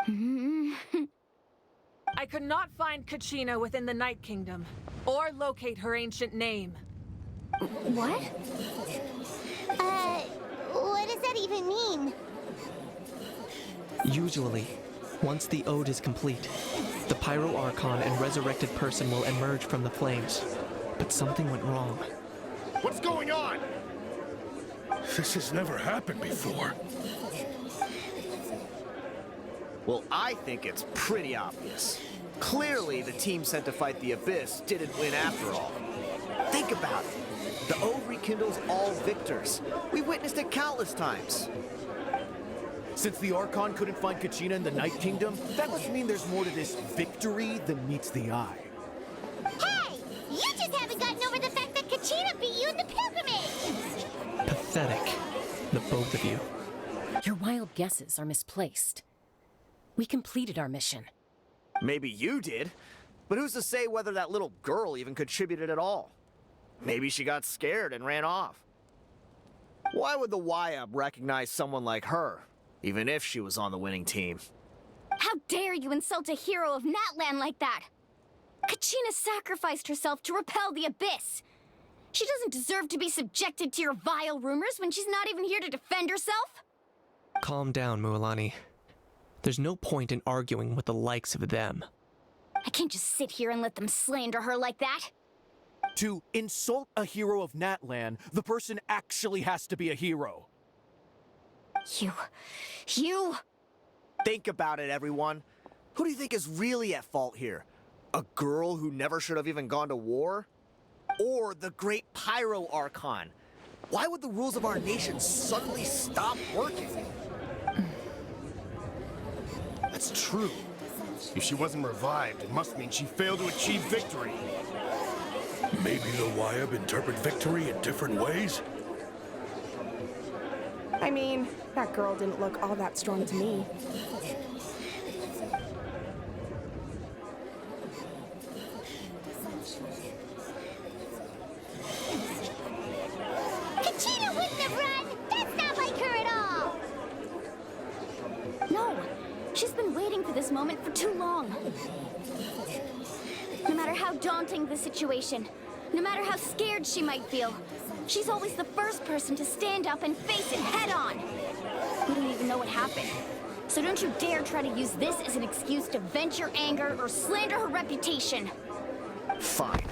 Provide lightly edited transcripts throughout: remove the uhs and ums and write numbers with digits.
I could not find Kachina within the Night Kingdom, or locate her ancient name. What? What does that even mean? Usually, once the ode is complete, the Pyro Archon and resurrected person will emerge from the flames. But something went wrong. What's going on? This has never happened before. Well, I think it's pretty obvious. Clearly, the team sent to fight the Abyss didn't win after all. Think about it. The ode rekindles all victors. We witnessed it countless times. Since the Archon couldn't find Kachina in the Night Kingdom, that must mean there's more to this victory than meets the eye. Hey! You just haven't gotten over the fact that Kachina beat you in the pilgrimage! Pathetic, the both of you. Your wild guesses are misplaced. We completed our mission. Maybe you did, but who's to say whether that little girl even contributed at all? Maybe she got scared and ran off. Why would the YUB recognize someone like her, even if she was on the winning team? How dare you insult a hero of Natlan like that? Kachina sacrificed herself to repel the Abyss. She doesn't deserve to be subjected to your vile rumors when she's not even here to defend herself. Calm down, Mualani. There's no point in arguing with the likes of them. I can't just sit here and let them slander her like that. To insult a hero of Natlan, the person actually has to be a hero. You... Think about it, everyone. Who do you think is really at fault here? A girl who never should have even gone to war? Or the great Pyro Archon? Why would the rules of our nation suddenly stop working? That's true. If she wasn't revived, it must mean she failed to achieve victory. Maybe the YUB interpret victory in different ways? I mean, that girl didn't look all that strong to me. Kachina wouldn't have run! That's not like her at all! No, she's been waiting for this moment for too long. No matter how daunting the situation, no matter how scared she might feel, she's always the first person to stand up and face it head-on. We don't even know what happened. So don't you dare try to use this as an excuse to vent your anger or slander her reputation. Fine.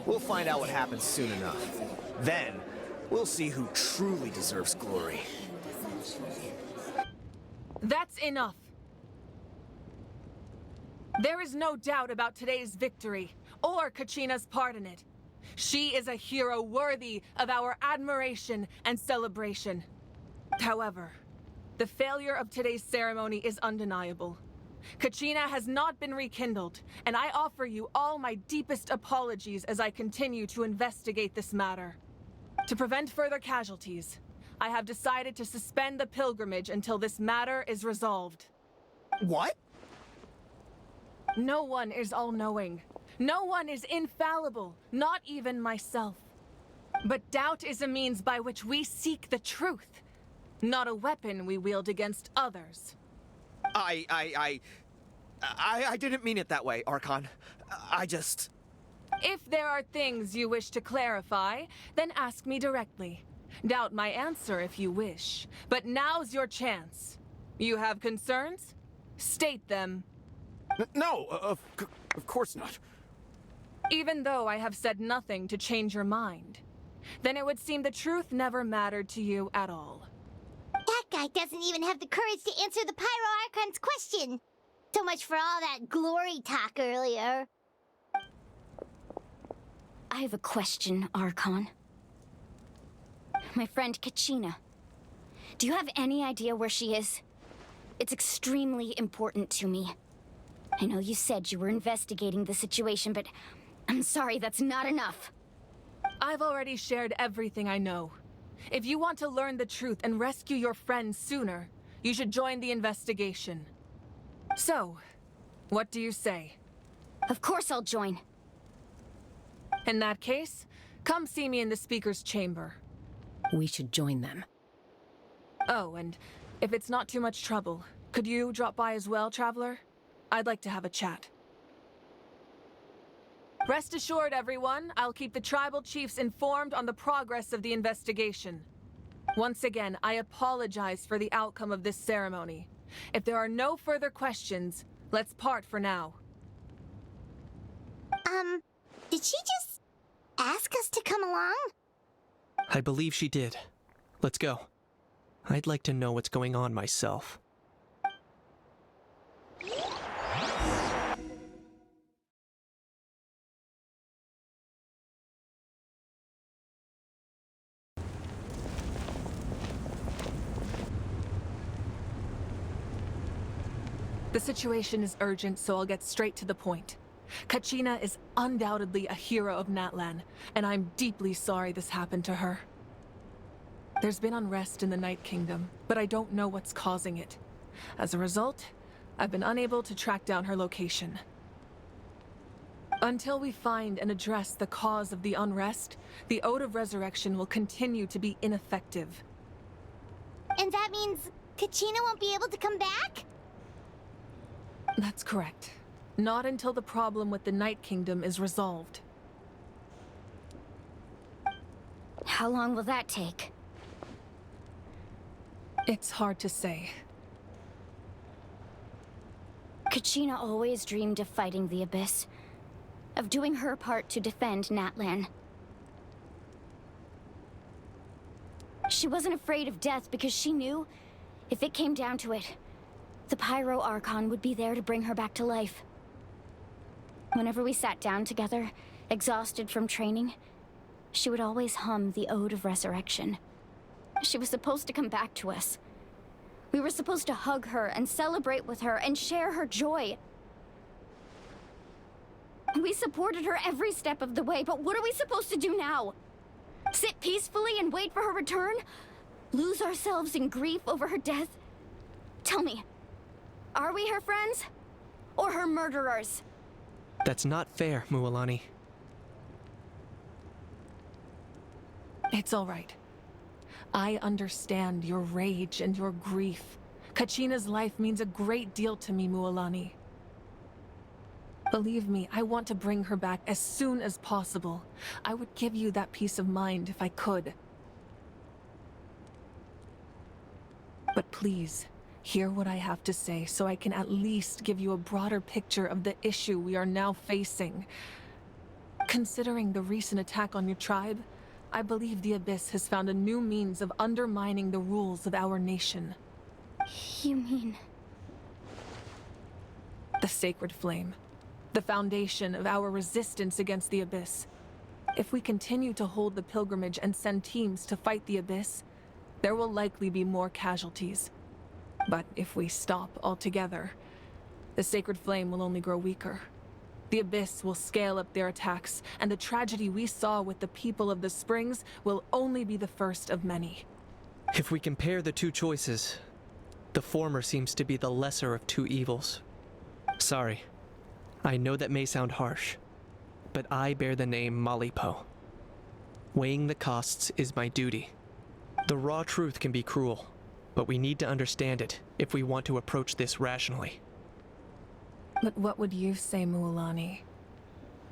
We'll find out what happens soon enough. Then, we'll see who truly deserves glory. That's enough. There is no doubt about today's victory, or Kachina's part in it. She is a hero worthy of our admiration and celebration. However, the failure of today's ceremony is undeniable. Kachina has not been rekindled, and I offer you all my deepest apologies as I continue to investigate this matter. To prevent further casualties, I have decided to suspend the pilgrimage until this matter is resolved. What? No one is all-knowing. No one is infallible, not even myself. But doubt is a means by which we seek the truth, not a weapon we wield against others. I didn't mean it that way, Archon. I just... If there are things you wish to clarify, then ask me directly. Doubt my answer if you wish, but now's your chance. You have concerns? State them. No, of course not. Even though I have said nothing to change your mind, then it would seem the truth never mattered to you at all. That guy doesn't even have the courage to answer the Pyro Archon's question. So much for all that glory talk earlier. I have a question, Archon. My friend Kachina. Do you have any idea where she is? It's extremely important to me. I know you said you were investigating the situation, but I'm sorry, that's not enough. I've already shared everything I know. If you want to learn the truth and rescue your friends sooner, you should join the investigation. So, what do you say? Of course I'll join. In that case, come see me in the speaker's chamber. We should join them. Oh, and if it's not too much trouble, Could you drop by as well, Traveler? I'd like to have a chat. Rest assured, everyone, I'll keep the tribal chiefs informed on the progress of the investigation. Once again, I apologize for the outcome of this ceremony. If there are no further questions, let's part for now. Did she just ask us to come along? I believe she did. Let's go. I'd like to know what's going on myself. The situation is urgent, so I'll get straight to the point. Kachina is undoubtedly a hero of Natlan, and I'm deeply sorry this happened to her. There's been unrest in the Night Kingdom, but I don't know what's causing it. As a result, I've been unable to track down her location. Until we find and address the cause of the unrest, the Ode of Resurrection will continue to be ineffective. And that means Kachina won't be able to come back? That's correct. Not until the problem with the Night Kingdom is resolved. How long will that take? It's hard to say. Kachina always dreamed of fighting the Abyss, of doing her part to defend Natlan. She wasn't afraid of death because she knew, if it came down to it, the Pyro Archon would be there to bring her back to life. Whenever we sat down together, exhausted from training, she would always hum the Ode of Resurrection. She was supposed to come back to us. We were supposed to hug her and celebrate with her and share her joy. We supported her every step of the way, but what are we supposed to do now? Sit peacefully and wait for her return? Lose ourselves in grief over her death? Tell me, are we her friends? Or her murderers? That's not fair, Mualani. It's all right. I understand your rage and your grief. Kachina's life means a great deal to me, Mualani. Believe me, I want to bring her back as soon as possible. I would give you that peace of mind if I could. But please, hear what I have to say so I can at least give you a broader picture of the issue we are now facing. Considering the recent attack on your tribe, I believe the Abyss has found a new means of undermining the rules of our nation. You mean... The Sacred Flame. The foundation of our resistance against the Abyss. If we continue to hold the pilgrimage and send teams to fight the Abyss, there will likely be more casualties. But if we stop altogether, the Sacred Flame will only grow weaker. The Abyss will scale up their attacks, and the tragedy we saw with the people of the Springs will only be the first of many. If we compare the two choices, the former seems to be the lesser of two evils. Sorry, I know that may sound harsh, but I bear the name Malipo. Weighing the costs is my duty. The raw truth can be cruel, but we need to understand it if we want to approach this rationally. But what would you say, Mualani?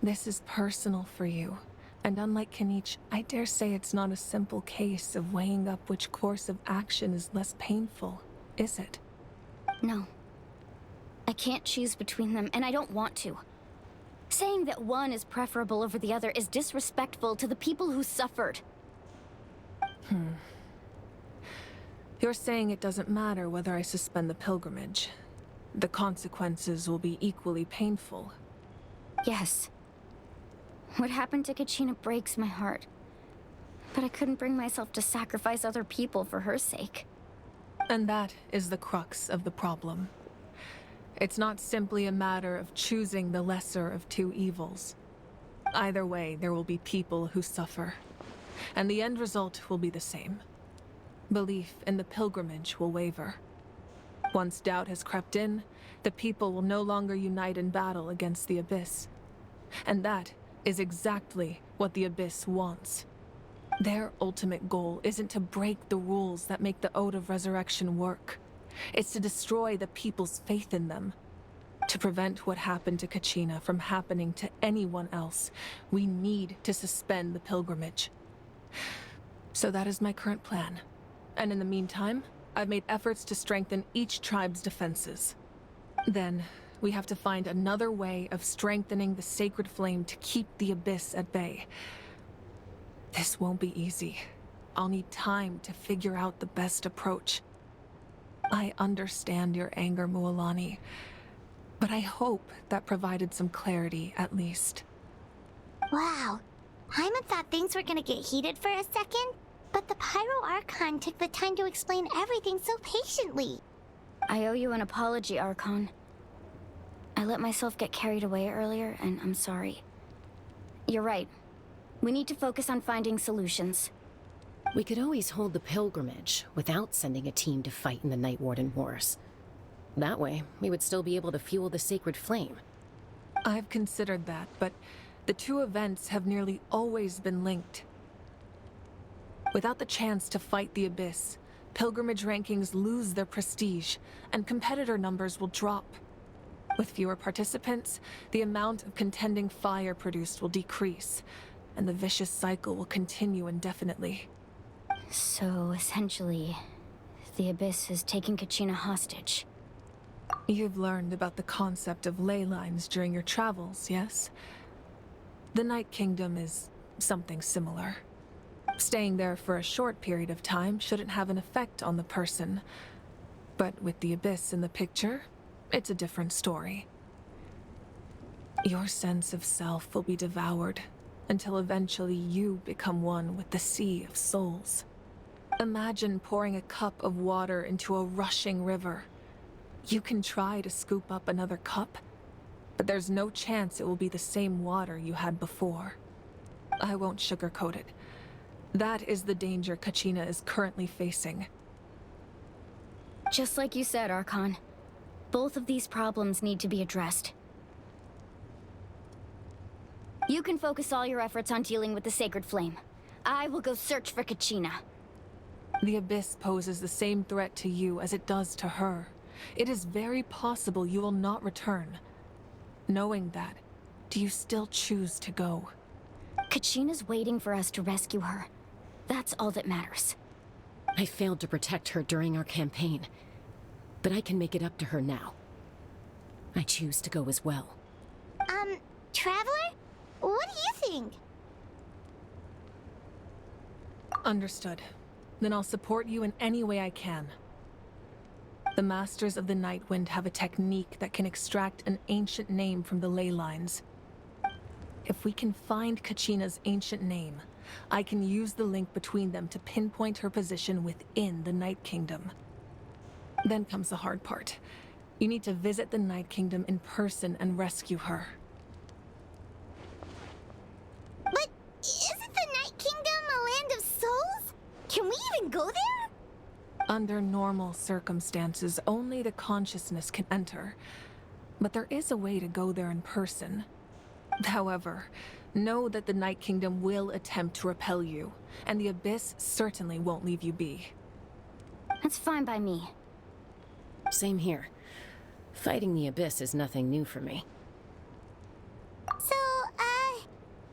This is personal for you, and unlike Kanich, I dare say it's not a simple case of weighing up which course of action is less painful, is it? No. I can't choose between them, and I don't want to. Saying that one is preferable over the other is disrespectful to the people who suffered. You're saying it doesn't matter whether I suspend the pilgrimage. The consequences will be equally painful. Yes. What happened to Kachina breaks my heart. But I couldn't bring myself to sacrifice other people for her sake. And that is the crux of the problem. It's not simply a matter of choosing the lesser of two evils. Either way, there will be people who suffer. And the end result will be the same. Belief in the pilgrimage will waver. Once doubt has crept in, the people will no longer unite in battle against the Abyss. And that is exactly what the Abyss wants. Their ultimate goal isn't to break the rules that make the Ode of Resurrection work. It's to destroy the people's faith in them. To prevent what happened to Kachina from happening to anyone else, we need to suspend the pilgrimage. So that is my current plan. And in the meantime, I've made efforts to strengthen each tribe's defenses. Then, we have to find another way of strengthening the sacred flame to keep the Abyss at bay. This won't be easy. I'll need time to figure out the best approach. I understand your anger, Mualani, but I hope that provided some clarity, at least. Wow. Paimon thought things were gonna get heated for a second, but the Pyro Archon took the time to explain everything so patiently. I owe you an apology, Archon. I let myself get carried away earlier, and I'm sorry. You're right. We need to focus on finding solutions. We could always hold the pilgrimage without sending a team to fight in the Night Warden Wars. That way, we would still be able to fuel the sacred flame. I've considered that, but the two events have nearly always been linked. Without the chance to fight the Abyss, pilgrimage rankings lose their prestige, and competitor numbers will drop. With fewer participants, the amount of contending fire produced will decrease, and the vicious cycle will continue indefinitely. So, essentially, the Abyss is taking Kachina hostage. You've learned about the concept of ley lines during your travels, yes? The Night Kingdom is something similar. Staying there for a short period of time shouldn't have an effect on the person. But with the Abyss in the picture, it's a different story. Your sense of self will be devoured until eventually you become one with the Sea of Souls. Imagine pouring a cup of water into a rushing river. You can try to scoop up another cup, but there's no chance it will be the same water you had before. I won't sugarcoat it. That is the danger Kachina is currently facing. Just like you said, Archon. Both of these problems need to be addressed. You can focus all your efforts on dealing with the sacred flame. I will go search for Kachina. The Abyss poses the same threat to you as it does to her. It is very possible you will not return. Knowing that, do you still choose to go? Kachina's waiting for us to rescue her. That's all that matters. I failed to protect her during our campaign, but I can make it up to her now. I choose to go as well. Traveler? What do you think? Understood. Then I'll support you in any way I can. The Masters of the Night Wind have a technique that can extract an ancient name from the ley lines. If we can find Kachina's ancient name, I can use the link between them to pinpoint her position within the Night Kingdom. Then comes the hard part. You need to visit the Night Kingdom in person and rescue her. But isn't the Night Kingdom a land of souls? Can we even go there? Under normal circumstances, only the consciousness can enter. But there is a way to go there in person. However, know that the Night Kingdom will attempt to repel you, and the Abyss certainly won't leave you be. That's fine by me. Same here. Fighting the Abyss is nothing new for me. So,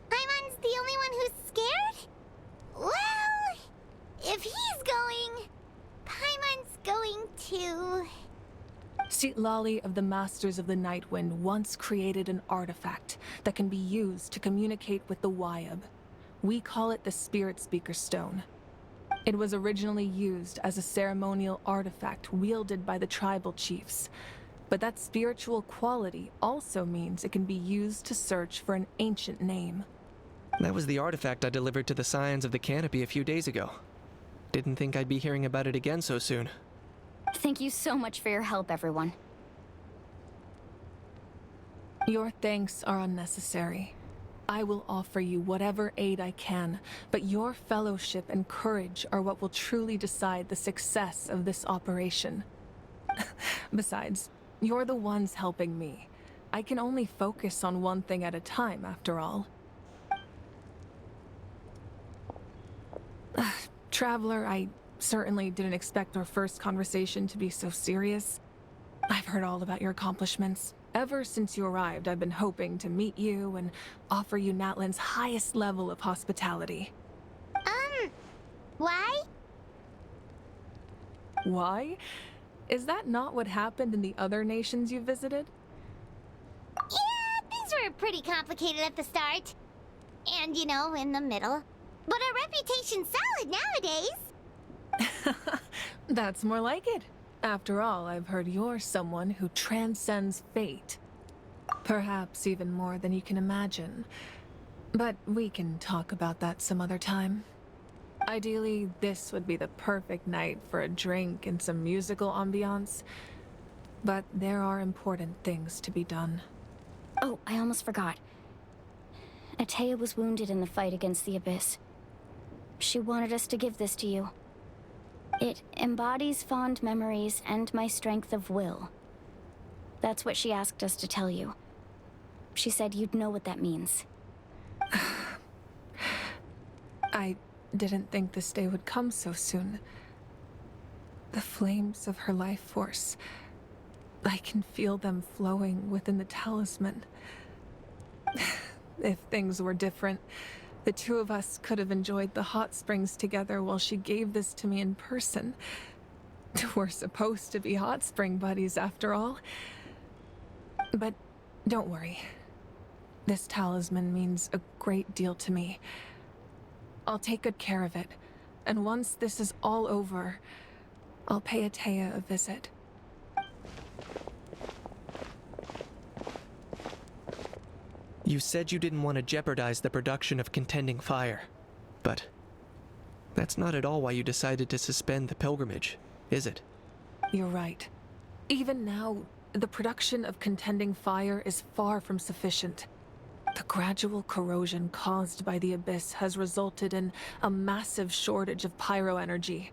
Paimon's the only one who's scared? Well, if he's going, Paimon's going too. Lali of the Masters of the Night Wind once created an artifact that can be used to communicate with the Wayab. We call it the Spirit Speaker Stone. It was originally used as a ceremonial artifact wielded by the tribal chiefs, but that spiritual quality also means it can be used to search for an ancient name. That was the artifact I delivered to the Scions of the Canopy a few days ago. Didn't think I'd be hearing about it again so soon. Thank you so much for your help, everyone. Your thanks are unnecessary. I will offer you whatever aid I can, but your fellowship and courage are what will truly decide the success of this operation. Besides, you're the ones helping me. I can only focus on one thing at a time, after all. Traveler, I certainly didn't expect our first conversation to be so serious. I've heard all about your accomplishments. Ever since you arrived, I've been hoping to meet you and offer you Natlan's highest level of hospitality. Why? Why? Is that not what happened in the other nations you visited? Yeah, things were pretty complicated at the start. And, you know, in the middle. But our reputation's solid nowadays. That's more like it. After all, I've heard you're someone who transcends fate. Perhaps even more than you can imagine. But we can talk about that some other time. Ideally, this would be the perfect night for a drink and some musical ambiance. But there are important things to be done. Oh, I almost forgot. Atea was wounded in the fight against the Abyss. She wanted us to give this to you. It embodies fond memories and my strength of will. That's what she asked us to tell you. She said you'd know what that means. I didn't think this day would come so soon. The flames of her life force. I can feel them flowing within the talisman. If things were different, the two of us could have enjoyed the hot springs together while she gave this to me in person. We're supposed to be hot spring buddies after all. But don't worry. This talisman means a great deal to me. I'll take good care of it, and once this is all over, I'll pay Atea a visit. You said you didn't want to jeopardize the production of contending fire, but that's not at all why you decided to suspend the pilgrimage, is it? You're right. Even now, the production of contending fire is far from sufficient. The gradual corrosion caused by the Abyss has resulted in a massive shortage of pyro energy,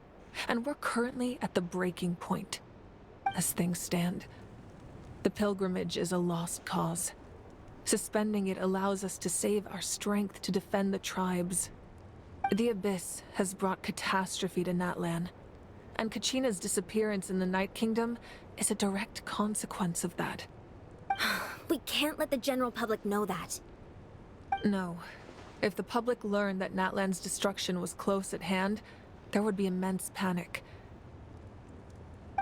and we're currently at the breaking point. As things stand, the pilgrimage is a lost cause. Suspending it allows us to save our strength to defend the tribes. The Abyss has brought catastrophe to Natlan, and Kachina's disappearance in the Night Kingdom is a direct consequence of that. We can't let the general public know that. No. If the public learned that Natlan's destruction was close at hand, there would be immense panic.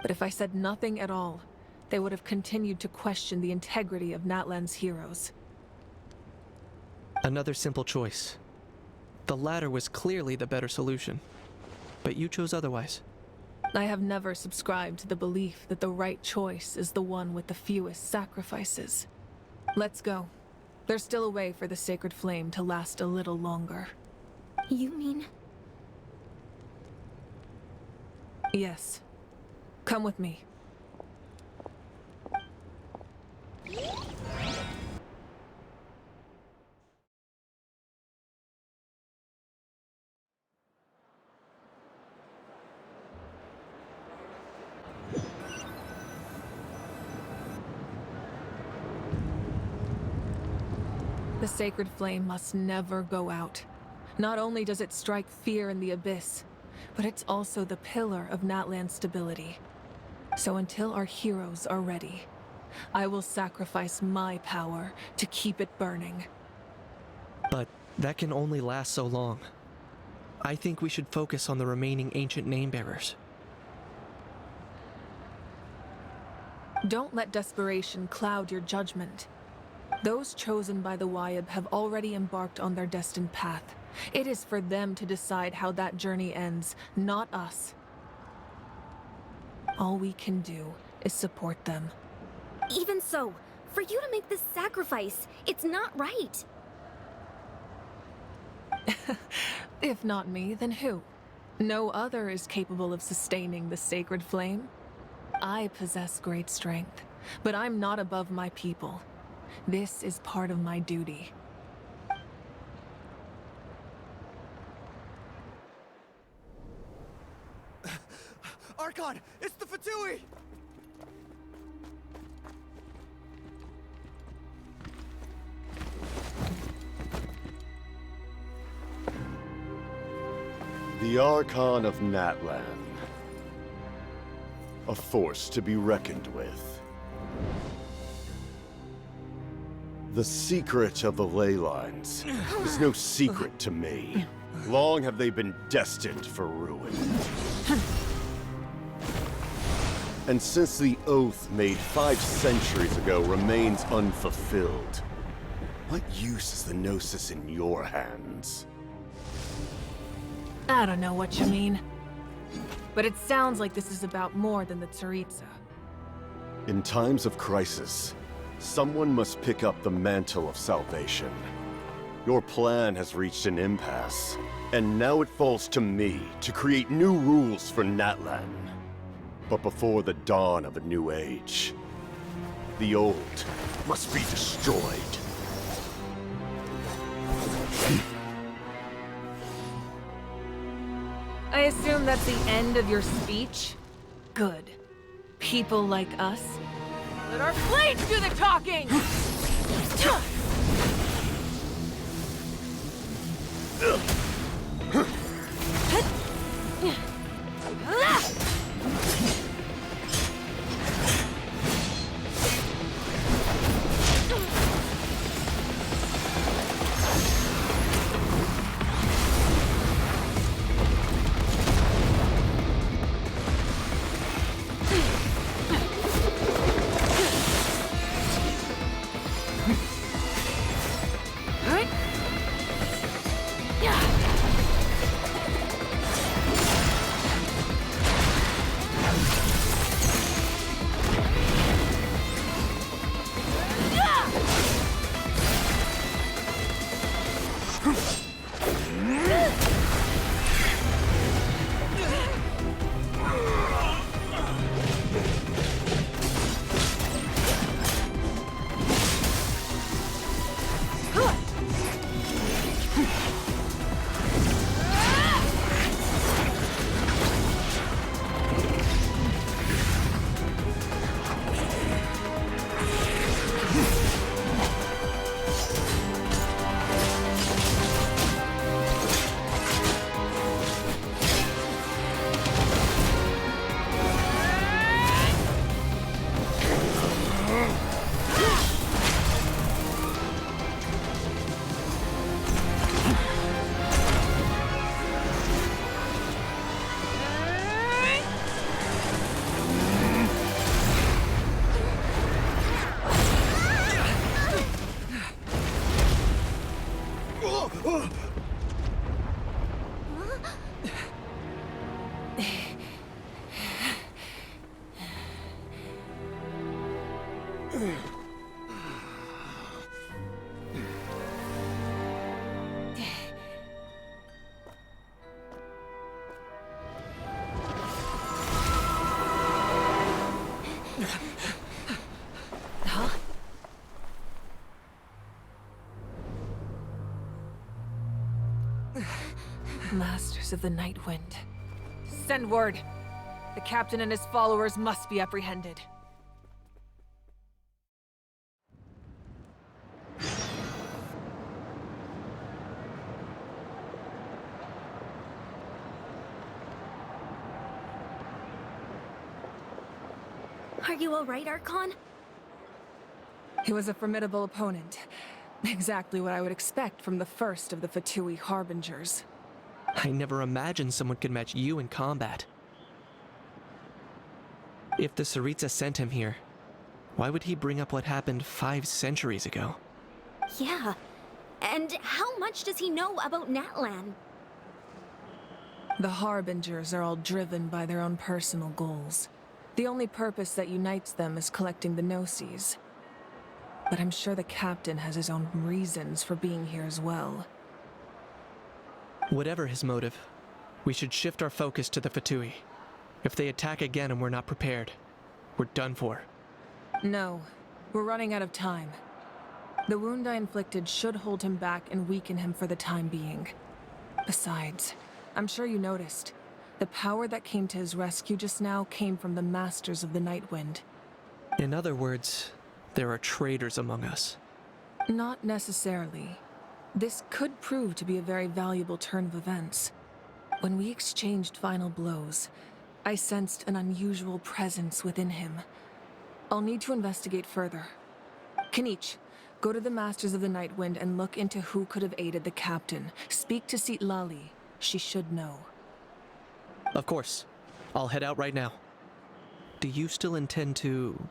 But if I said nothing at all, they would have continued to question the integrity of Natlan's heroes. Another simple choice. The latter was clearly the better solution, but you chose otherwise. I have never subscribed to the belief that the right choice is the one with the fewest sacrifices. Let's go. There's still a way for the sacred flame to last a little longer. You mean? Yes. Come with me. The sacred flame must never go out. Not only does it strike fear in the Abyss, but it's also the pillar of Natlan's stability. So until our heroes are ready, I will sacrifice my power to keep it burning. But that can only last so long. I think we should focus on the remaining ancient name-bearers. Don't let desperation cloud your judgment. Those chosen by the Wyab have already embarked on their destined path. It is for them to decide how that journey ends, not us. All we can do is support them. Even so, for you to make this sacrifice, it's not right. If not me, then who? No other is capable of sustaining the sacred flame. I possess great strength, but I'm not above my people. This is part of my duty. Archon! It's the Fatui! The The Archon of Natlan. A force to be reckoned with. The secret of the ley lines is no secret to me. Long have they been destined for ruin. And since the oath made 5 centuries ago remains unfulfilled, what use is the Gnosis in your hands? I don't know what you mean. But it sounds like this is about more than the Tsaritsa. In times of crisis, someone must pick up the mantle of salvation. Your plan has reached an impasse, and now it falls to me to create new rules for Natlan. But before the dawn of a new age, the old must be destroyed. I assume that's the end of your speech? Good. People like us. Let our blades do the talking! Masters of the Night Wind. Send word. The captain and his followers must be apprehended. Are you alright, Archon? He was a formidable opponent. Exactly what I would expect from the first of the Fatui Harbingers. I never imagined someone could match you in combat. If the Tsaritsa sent him here, why would he bring up what happened 5 centuries ago? Yeah. And how much does he know about Natlan? The Harbingers are all driven by their own personal goals. The only purpose that unites them is collecting the Gnosis. But I'm sure the captain has his own reasons for being here as well. Whatever his motive, we should shift our focus to the Fatui. If they attack again and we're not prepared, we're done for. No, we're running out of time. The wound I inflicted should hold him back and weaken him for the time being. Besides, I'm sure you noticed, the power that came to his rescue just now came from the Masters of the Night Wind. In other words, there are traitors among us. Not necessarily. This could prove to be a very valuable turn of events. When we exchanged final blows, I sensed an unusual presence within him. I'll need to investigate further. Kanich, go to the Masters of the Night Wind and look into who could have aided the captain. Speak to Lali. She should know. Of course. I'll head out right now. Do you still intend to...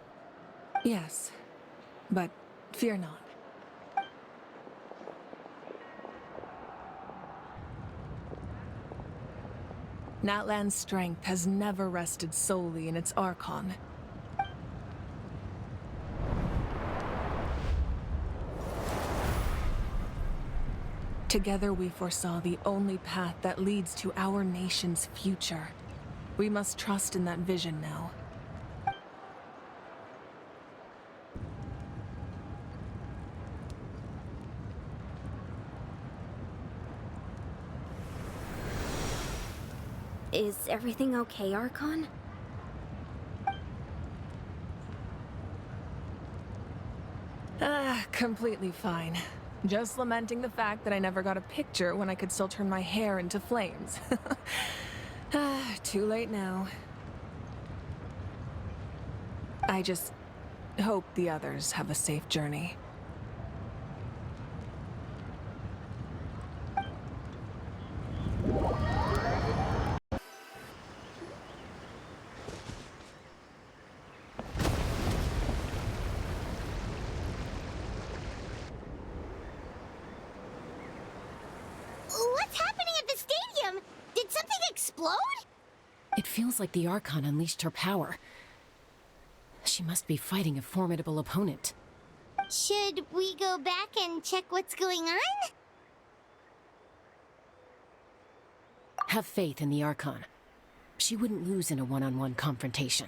Yes, but fear not. Natlan's strength has never rested solely in its Archon. Together we foresaw the only path that leads to our nation's future. We must trust in that vision now. Is everything okay, Archon? Completely fine. Just lamenting the fact that I never got a picture when I could still turn my hair into flames. Too late now. I just hope the others have a safe journey. What's happening at the stadium? Did something explode? It feels like the Archon unleashed her power. She must be fighting a formidable opponent. Should we go back and check what's going on? Have faith in the Archon. She wouldn't lose in a one-on-one confrontation.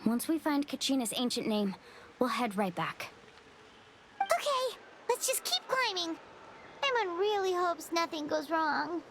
Once we find Kachina's ancient name, we'll head right back. Okay, let's just keep climbing. Everyone really hopes nothing goes wrong.